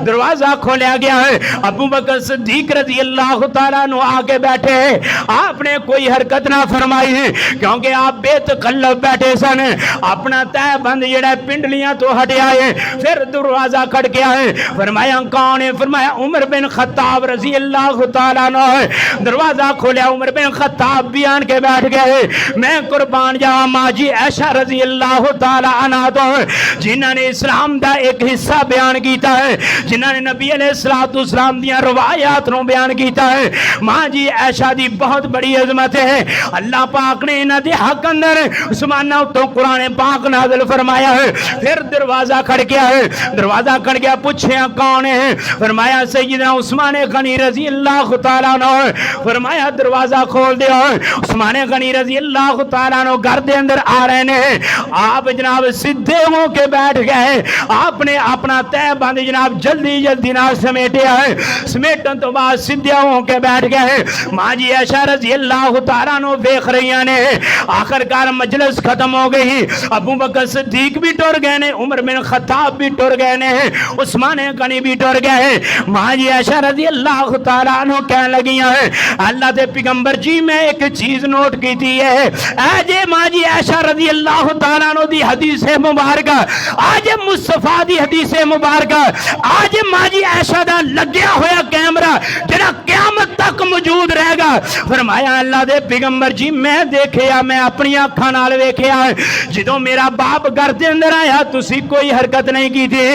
دروازہ کھولیا گیا ہے. ابو بکر صدیق رضی اللہ تعالیٰ عنہ آگے بیٹھے ہیں. آپ نے کوئی حرکت نہ فرمائی ہے کیونکہ آپ بے تکلف بیٹھے سن. اپنا تہ بند جڑا پنڈلیاں تو ہٹیا ہے. پھر دروازہ کھڑکیا ہے. فرمایا کون ہے؟ فرمایا عمر بن خطاب رضی اللہ تعالیٰ عنہ. دروازہ کھولیا عمر بن خطاب بھی آن کے بیٹھ گئے. میں قربان جاواں ماں جی عائشہ رضی اللہ تعالیٰ عنہ تو جنہاں نے اسلام دا ایک حصہ بیان کیتا ہے, جنہاں نے نبی علیہ السلام دیاں روایات نو بیان کیتا ہے. ماں جی عائشہ دی بہت بڑی عظمت ہے. اللہ پاک نے انہاں دے حق اندر عثمان تو قرآن پاک نازل فرمایا ہے. پھر دروازہ کھڑکیا ہے. دروازہ کھڑ گیا پوچھیا کون ہے؟ فرمایا سیدنا عثمان غنی رضی اللہ تعالیٰ عنہ. فرمایا دروازہ کھول دیو. عثمان غنی رضی اللہ تعالیٰ عنہ گھر دے اندر آ رہے ہیں. آپ جناب سدھے ہو کے بیٹھ گئے. آپ نے اپنا تہ بند جناب جلدی جلدی نال سمیٹیا ہے. سمیٹن تو بعد سدھے ہو کے بیٹھ گئے. ماں جی عائشہ رضی اللہ تعالیٰ عنہ دیکھ رہی ہیں. آخر کار مجلس ختم ہو گئی. ابو بکر صدیق بھی ٹر گئے نے, عمر بن خطاب بھی ٹر گئے نے, عثمان غنی بھی ٹر گئے. ماں جی عائشہ رضی اللہ تعالیٰ عنہ کہنے لگی ہیں اللہ دے پیغمبر جی میں ایک چیز نوٹ کی تھی ہے. اے جے ماں جی عائشہ رضی اللہ تعالیٰ عنہ دی حدیث مبارکہ, آج مصطفیٰ دی حدیث مبارکہ, آج ماں جی عائشہ دا لگیا ہویا کیمرہ جڑا قیامت تک موجود رہے گا. فرمایا اللہ دے پیغمبر جی میں دیکھیا, میں اپنی آنکھاں نال ویکھیا جدوں میرا باپ گھر دے اندر آیا تسی کوئی حرکت نہیں کی تھی,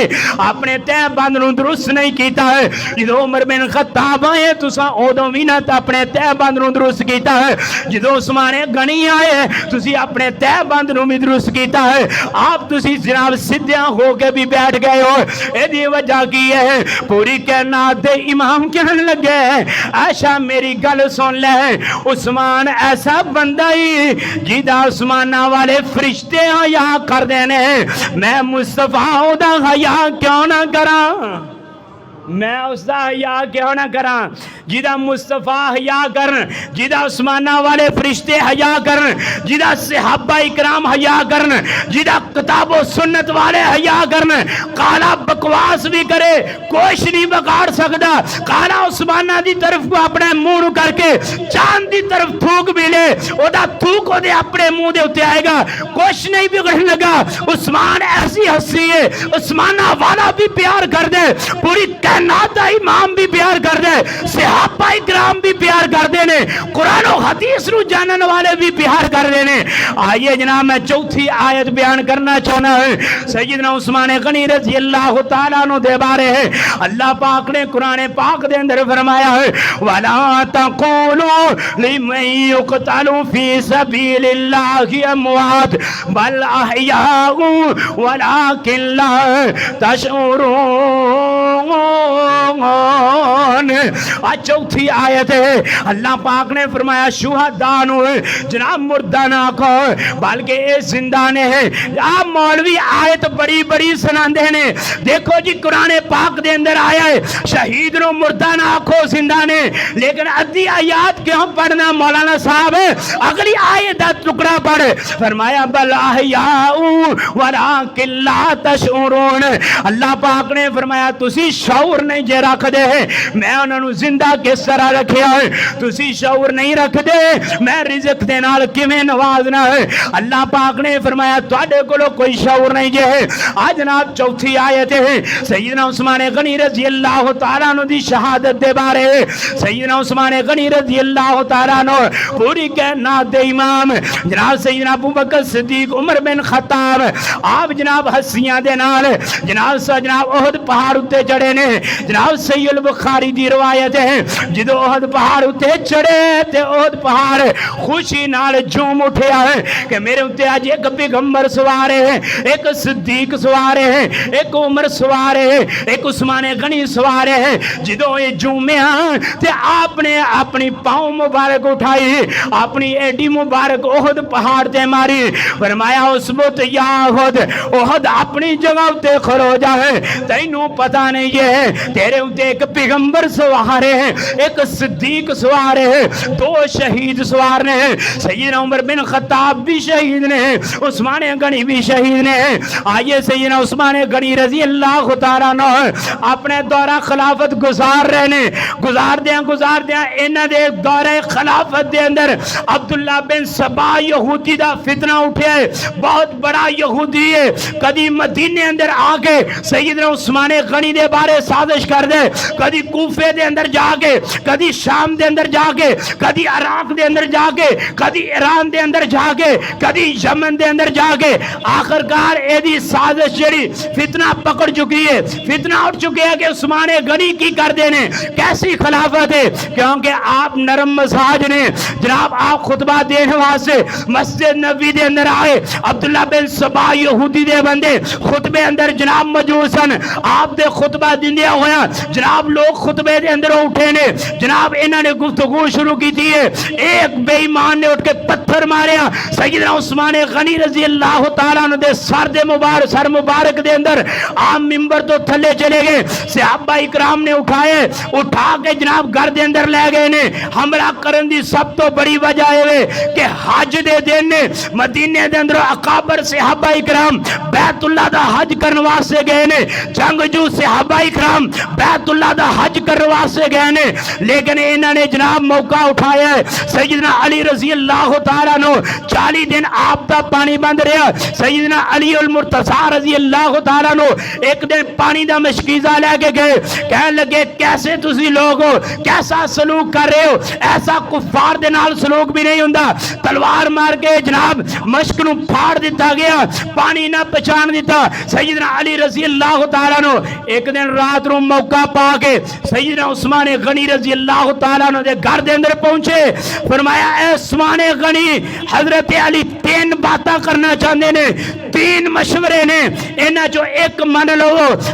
اپنے تہ بند نو درست نہیں کیتا ہے. جدوں عمر بن خطاب آئے تساں اودوں وی نہ اپنے تہ بند نو درست کیتا ہے. جدوں عثمان غنی آئے تسی اپنے تہ بند نو بھی درست کیتا ہے. آپ تسی جناب سدھیاں ہو کے بھی بیٹھ گئے ہو. اے دی وجہ کی ہے پوری کائنات دے امام کہنے لگے عائشہ میری گل سن لے, عثمان ایسا بندہ ہی جیدہ عثمانہ والے فرشتے حیا کر دینے, میں مصطفیٰ دا حیا کیوں نہ کراں, میں اس دا حیا کیوں نہ کراں. جیدہ مصطفیٰ حیا کرن, جیدہ عثمانہ والے فرشتے حیا کرن, جیدہ صحابہ اکرام حیا کرن, جیدہ کتاب و سنت والے حیا کرن, کالا بکواس بھی کرے کوئی نہیں بگاڑ سکتا. کالا عثمانہ دی طرف کو اپنے منہ کر کے چاند دی طرف تھوک بھی لے, او دا تھوک او دے اپنے منہ دے ہوتے آئے گا, کچھ نہیں بگڑنے لگا. عثمان ایسی ہستی ہے, عثمانہ والا بھی پیار کر دے, پوری کائنات دا امام بھی پیار کر دے, صحابہ اکرام بھی پیار کر دینے, قرآن و حدیث رو جانن والے بھی پیار کر دینے. آئیے جناب میں چوتھی آیت بیان کرنا چاہنا ہے. سیدنا عثمان غنی رضی اللہ تعالیٰ عنہ دے بارے ہے اللہ پاک نے قرآن پاک دے اندر فرمایا ہے وَلَا تَقُولُوا لِمَنْ يُقْتَلُ فِي سَبِيلِ اللَّهِ أَمْوَاتٌ بَلْ أَحْيَاءٌ وَلَكِنْ لَا تَشْعُرُونَ. آج چوتھی آیت ہے اللہ پاک نے فرمایا شہداء نو جناب مردہ نہ کہو بلکہ اے زندہ نے ہے. آپ مولوی آیت بڑی بڑی سناندے نے, دیکھو جی قرآن پاک دے اندر آیا ہے شہید نو مردہ نہ آکھو زندہ نے, لیکن ادھی آیات کیوں پڑھنا مولانا صاحب, اگلی آیت دا ٹکڑا پڑھ. فرمایا بل احیاء ولکن لا تشعرون. اللہ پاک نے فرمایا تسی شعور نہیں جے رکھ دے میں انہاں نو زندہ کس طرح رکھیا ہے تسی شعور نہیں رکھ دے میں رزق دے نال کیویں نوازنا ہے اللہ پاک نے فرمایا تواڈے کولو کوئی شعور نہیں جے آج جناب چوتھی آیت ہے سیدنا عثمان غنی رضی اللہ تعالیٰ عنہ دی شہادت دے بارے سیدنا عثمان غنی رضی اللہ تعالیٰ عنہ پوری کائنات دے امام جناب سیدنا ابو بکر صدیق عمر بن خطاب آپ جناب ہستیاں دے نال جناب احد پہاڑ اتے چڑھے نے جناب صحیح البخاری دی روایت ہے جدو احد پہاڑ اتے چڑھے تے احد پہاڑ خوشی نال جھوم اٹھیا ہے کہ میرے اتے آج ایک پیغمبر سوارے ہیں ایک صدیق سوارے ہیں ایک عمر سوارے ہیں ایک عثمان غنی سوارے ہیں جدو یہ جھومیا تے آپ نے اپنی پاؤں مبارک اٹھائی اپنی ایڈی مبارک احد پہاڑ تے ماری فرمایا اسبت یا احد احد اپنی جگہ تے کھڑو جا ہے تینوں پتہ نہیں یہ ہے تیرے اتے ایک پیغمبر سوارے ہیں ایک صدیق سوارے ہیں دو شہید سوار نے سیدنا عمر بن خطاب بھی شہید نے عثمان غنی بھی شہید نے آئیے سیدنا عثمان غنی رضی اللہ تعالیٰ عنہ اپنے دورہ خلافت گزار رہے نے گزار دیاں انہ دے دورہ خلافت دے اندر عبداللہ بن سبا یہودی دا فتنہ اٹھے بہت بڑا یہودی ہے کدی مدینے اندر آگے سیدنا عثمان غنی دے بارے سازش کر دے کدی کوفے دے اندر جا کے کدی شام دے اندر جا کے کدی عراق دے اندر جا کے کدی ایران دے اندر جا کے کدی یمن دے اندر جا کے آخرکار ایدی سازش جڑی فتنہ پکڑ چکی ہے فتنہ اٹھ چکے ہے کہ عثمان غنی کی کر دینے کیسی خلافت ہے کیونکہ آپ نرم مزاج نے جناب آپ خطبہ دینے واسے مسجد نبی دے اندر آئے عبداللہ بن سبا یہودی دے بندے خطبے اندر جناب مجوسن آپ دے خطبہ دندیا ہویا جناب لوگ خطبے دے اندر اٹھے نے جناب انہوں نے گفتگو شروع کی تھی ایک بے ایمان نے اٹھ کے پتھر ماریا سیدنا عثمان غنی رضی اللہ تعالیٰ عنہ دے سر مبارک دے اندر عام ممبر تو تھلے چلے گئے صحابہ اکرام نے اٹھا کے جناب گھر دے اندر لے گئے نے حملہ کرن دی سب تو بڑی وجہ ہے کہ حج دے دن نے مدینے دے اندر اکابر صحابہ اکرام بیت اللہ دا حج کرن واسطے گئے نے جنگجو صحابہ اکرام بیت اللہ دا حج کرن واسطے گئے نے لیکن انہوں نے جناب موقع اٹھایا ہے سیدنا علی رضی اللہ تعالیٰ عنہ 40 دن آپ دا پانی بند رہا سیدنا علی المرتضی رضی اللہ تعالیٰ عنہ ایک دن پانی دا مشکیزہ لے کے گئے کہنے لگے کیسے تسی لوگ ہو کیسا سلوک کر رہے ہو ایسا کفار دے نال سلوک بھی نہیں ہوندا تلوار مار کے جناب مشک نو پھاڑ دیتا گیا پانی نہ پہچان دیتا سیدنا علی رضی اللہ تعالیٰ عنہ ایک دن رات نو موقع پا کے سیدنا عثمان غنی رضی اللہ تعالیٰ عنہ دے گھر دے اندر پہنچے فرمایا اے عثمان غنی حضرت علی 3 باتاں کرنا چاہتے نے 3 مشورے نے انہاں جو ایک من لو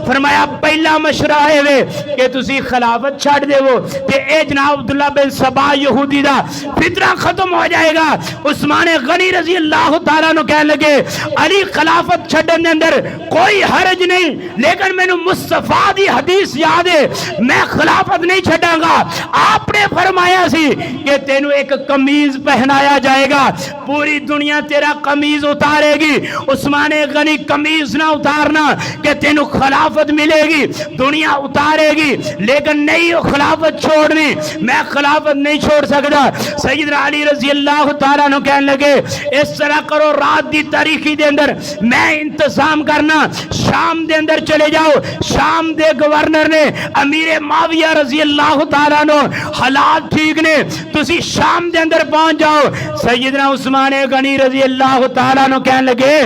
فرمایا پہلا مشورہ ہے کہ تسی خلافت چھڑ دے وہ تے اے جناب عبداللہ بن سبا یہودی دا فتنہ ختم ہو جائے گا عثمان غنی رضی اللہ تعالیٰ نو کہنے لگے علی خلافت چھڑن دے اندر کوئی حرج نہیں لیکن میں نے مصطفیٰ دی حدیث یاد ہے میں خلافت نہیں چھڑاں گا آپ نے فرمایا سی کہ تینوں ایک قمیض پہنایا جائے گا پوری دنیا تیرا قمیض اتارے گی عثمان غنی قمیض نہ اتارنا کہ تینوں خلافت ملے گی دنیا اتارے گی لیکن نہیں خلافت چھوڑنی میں خلافت نہیں چھوڑ سکتا سیدنا علی رضی اللہ تعالیٰ عنہ کہنے لگے اس طرح کرو رات دی تاریخی دے اندر میں انتظام کرنا شام دے اندر چلے جاؤ شام دے گورنر نے امیر معاویہ رضی اللہ تعالیٰ عنہ حالات ٹھیک نے تسی شام دے اندر پہنچ جاؤ سیدنا عثمان غنی رضی اللہ تعالیٰ عنہ کہنے لگے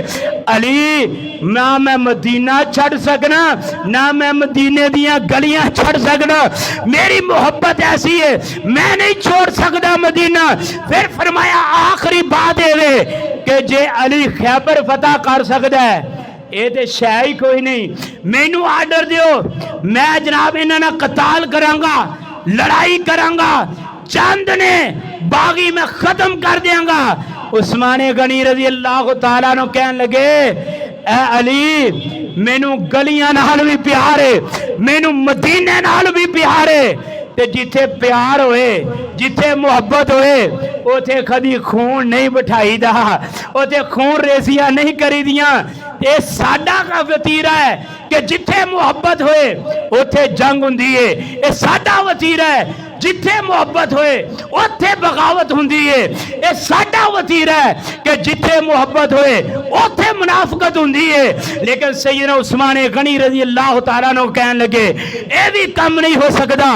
علی نہ میں مدینہ چھڑ سکنا نہ میں مدینے دیاں گلیاں چھڑ سکنا میری محبت ایسی ہے میں نہیں چھوڑ سکتا مدینہ پھر فرمایا آخری بات ہے کہ جے علی خیبر فتح کر سکتا ہے اے تے شے ہی کوئی نہیں مینوں آرڈر دیو میں جناب انہاں نال قتال کراں گا لڑائی کراں گا چند نے باغی میں ختم کر دیاں گا عثمان غنی رضی اللہ تعالیٰ عنہ کہنے لگے اے علی مینوں گلیاں نال بھی پیارے مینوں مدینے نال بھی پیارے تے جتھے پیار ہوئے جتھے محبت ہوئے اوتھے کدی خون نہیں بٹھائی دا اوتھے خون ریسیاں نہیں کری دیاں یہ ساڈا کا وتیرہ ہے کہ جتھے محبت ہوئے اوتھے جنگ ہوندی ہے یہ ساڈا وتیرہ ہے جتھے محبت ہوئے اوتھے بغاوت ہوندی ہے یہ ساڈا وتیرہ ہے کہ جتھے محبت ہوئے اوتھے منافقت ہوندی ہے لیکن سیدنا عثمان غنی رضی اللہ تعالیٰ عنہ کہنے لگے اے بھی کم نہیں ہو سکتا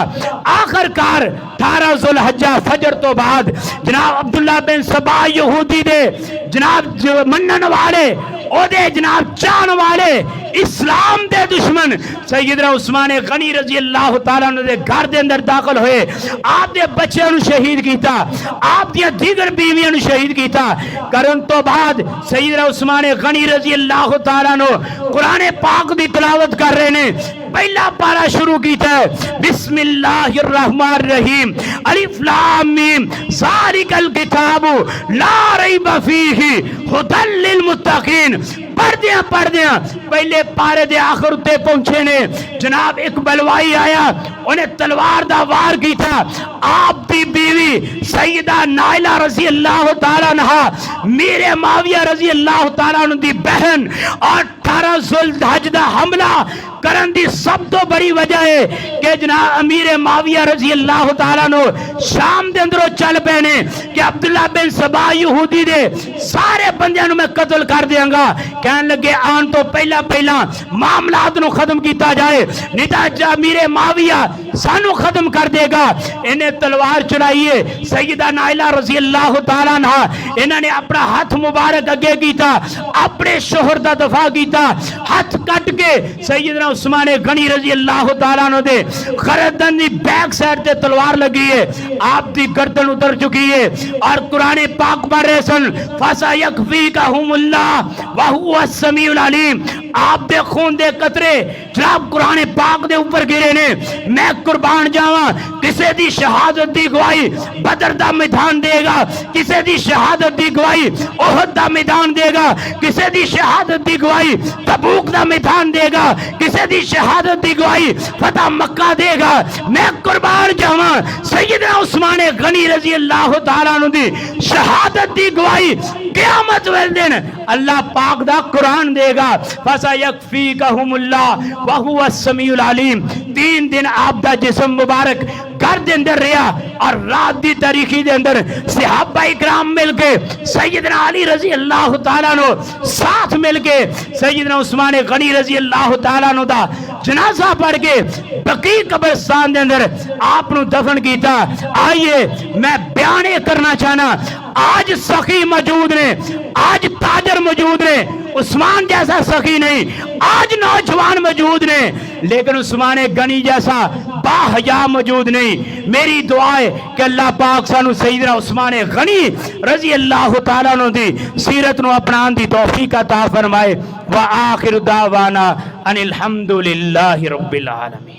آخر کار 18 ذوالحجہ فجر تو بعد جناب عبداللہ بن سبا یہودی دے جناب منن والے او دے جناب چان والے اسلام دے دشمن سیدنا عثمان غنی رضی اللہ تعالیٰ عنہ دے گھر دے اندر داخل ہوئے آپ دے بچے نو شہید کیتا آپ دیا دیگر بیویاں نو شہید کیتا کرن تو بعد سیدنا عثمان غنی رضی اللہ تعالیٰ عنہ قرآن پاک دی تلاوت کر رہے نے پہلا پارا شروع کیتا ہے بسم اللہ الرحمن الرحیم الف لام میم ذالک الکتاب لا ریب فیہ ھدی للمتقین پڑھ دیاں پہلے پارے دے آخر تے پہنچے نے جناب ایک بلوائی آیا انہیں تلوار دا وار کی تھا آپ دی بیوی سیدہ نائلہ رضی اللہ تعالیٰ عنہ میرے معاویہ رضی اللہ تعالیٰ عنہ دی بہن اور 18 ذوالحجہ دا حملہ کرن دی سب تو بڑی وجہ ہے کہ جناب امیر معاویہ رضی اللہ تعالیٰ عنہ شام دے اندروں چل پینے کہ عبداللہ بن سبا یہودی دے سارے بندیاں نو میں قتل کر دیاں گا کہنے لگے آن تو پہلا معاملات نو ختم کیتا جائے نتاج امیر معاویہ سانو ختم کر دے گا انہیں تلوار چلائیے سیدہ نائلہ رضی اللہ تعالیٰ عنہ انہوں نے اپنا ہاتھ مبارک اگے کیتا اپنے شوہر دا دفاع کیتا ہاتھ کٹ کے سیدنا عثمان غنی رضی اللہ تعالیٰ عنہ دے گردن دی بیک سائڈ تے تلوار لگی ہے آپ دی گردن اتر چکی ہے اور قرآن پاک پڑھ رہے سن فَسَيَكْفِيكَهُمُ اللَّهُ وَهُوَ السَّمِيعُ الْعَلِيمُ آپ دے خون دے قطرے جناب قرآن پاک دے اوپر گرے نے میں قربان جاواں کسے دی شہادت دی گواہی بدر دا میدان دے گا کسے دی شہادت دی گواہی احد دا میدان دے گا کسے دی شہادت دی گواہی تبوک دا میدان دے گا کسے دی شہادت دی گواہی فتح مکہ دے گا میں قربان جاواں سیدنا عثمان غنی رضی اللہ تعالیٰ عنہ دی شہادت دی گواہی قیامت والدین اللہ پاک دا قرآن دے گا فَسَيَكْفِيكَهُمُ اللَّهُ وَهُوَ السَّمِيعُ الْعَلِيمُ 3 دن آپ دا جسم مبارک گھر دے اندر رہا اور رات دی تاریخی دے اندر صحابہ اکرام مل کے سیدنا علی رضی اللہ تعالیٰ عنہ ساتھ مل کے سیدنا عثمان غنی رضی اللہ تعالیٰ عنہ دا جنازہ پڑھ کے بقیع قبرستان دے اندر آپ نو دفن کیتا آئیے میں بیانے کرنا چاہنا آج سخی موجود نے آج تاجر موجود نے عثمان جیسا سخی نہیں آج نوجوان موجود نے لیکن عثمان غنی جیسا باحیا موجود نہیں میری دعا ہے کہ اللہ پاک سانو سیدنا عثمان غنی رضی اللہ تعالیٰ عنہ دی سیرت نو اپنان دی توفیق عطا فرمائے وآخر دعوانا ان الحمدللہ رب العالمین